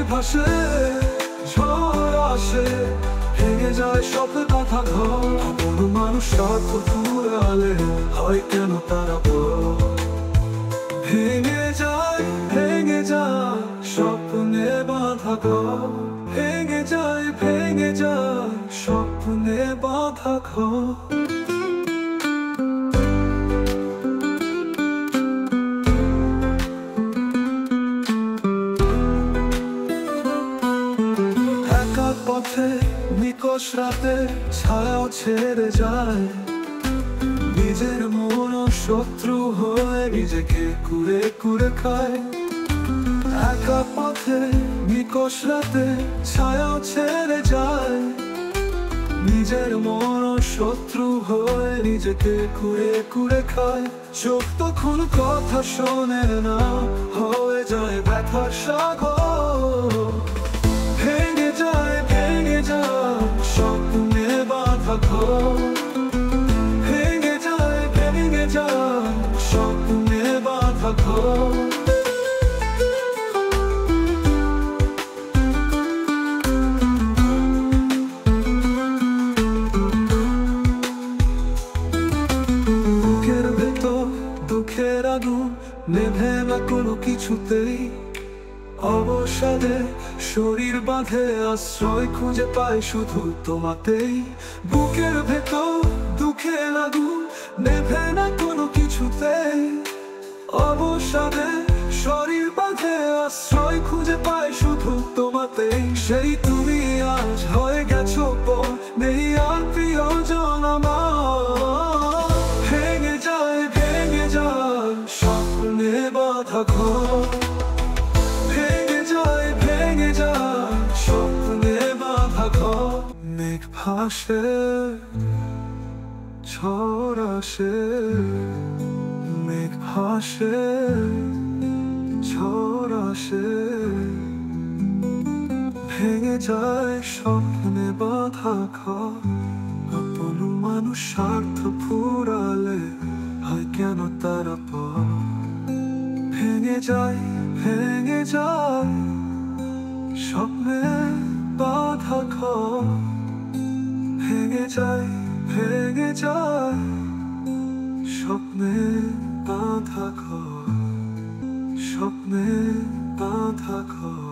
ভাসে, ঝড় আসে, ভেঙে যায় সব কথা ঘর। আপন মানুষ স্বার্থ ফুরালে হয় কেন তারা পর? ভেঙে যায়, ভেঙে যায় স্বপ্নে বাঁধা ঘর। ভেঙে যায়, ভেঙে যায় স্বপ্নে বাঁধা ঘর। একা পথে নিকষ রাতে ছায়াও ছেড়ে যায়, নিজের মন শত্রু হয়ে নিজেকে কুরে কুরে খায়। একা পথে নিকষ রাতে ছায়াও ছেড়ে যায়, নিজের মন শত্রু হয়ে নিজেকে কুরে কুরে খায়। চোখ তখন কথা শোনে না, হয়ে যায় ব্যথার সাগর। ভেঙে যায়, ভেঙে যায় স্বপ্নে বাঁধা ঘর। ভেঙে যায়, ভেঙে যায় স্বপ্নে বাঁধা ঘর। বুকের ভেতর দুঃখের আগুন নেভে না কোনো কিছুতেই, অবসাদে শরীর বাঁধে আশ্রয় খুঁজে পায় শুধু তোমাতেই। বুকের ভেতর দুঃখের আগুন নেভে না কোনো কিছুতেই, অবসাদে শরীর বাঁধে আশ্রয় খুঁজে পায় শুধু তোমাতেই। সেই তুমি আজ হয়ে গেছো পর, নেই আর প্রিয়জন আমার। ভেঙে যায়, ভেঙে যায় স্বপ্নে বাঁধা ঘর। ভেঙে যায়, ভেঙে যায় স্বপ্নে বাঁধা ঘর। মেঘ ভাসে, ঝড় আসে, মেঘ ভাসে, ঝড় আসে, ভেঙে যায় স্বপ্নে বাঁধা ঘর। আপন মানুষ স্বার্থ ফুরালে হয় কেন তারা পর? ভেঙে যায়, ভেঙে যায় স্বপ্নে বাঁধা ঘর। ভেঙে যায়, ভেঙে যায় স্বপ্নে বাঁধা ঘর। স্বপ্নে বাঁধা ঘর।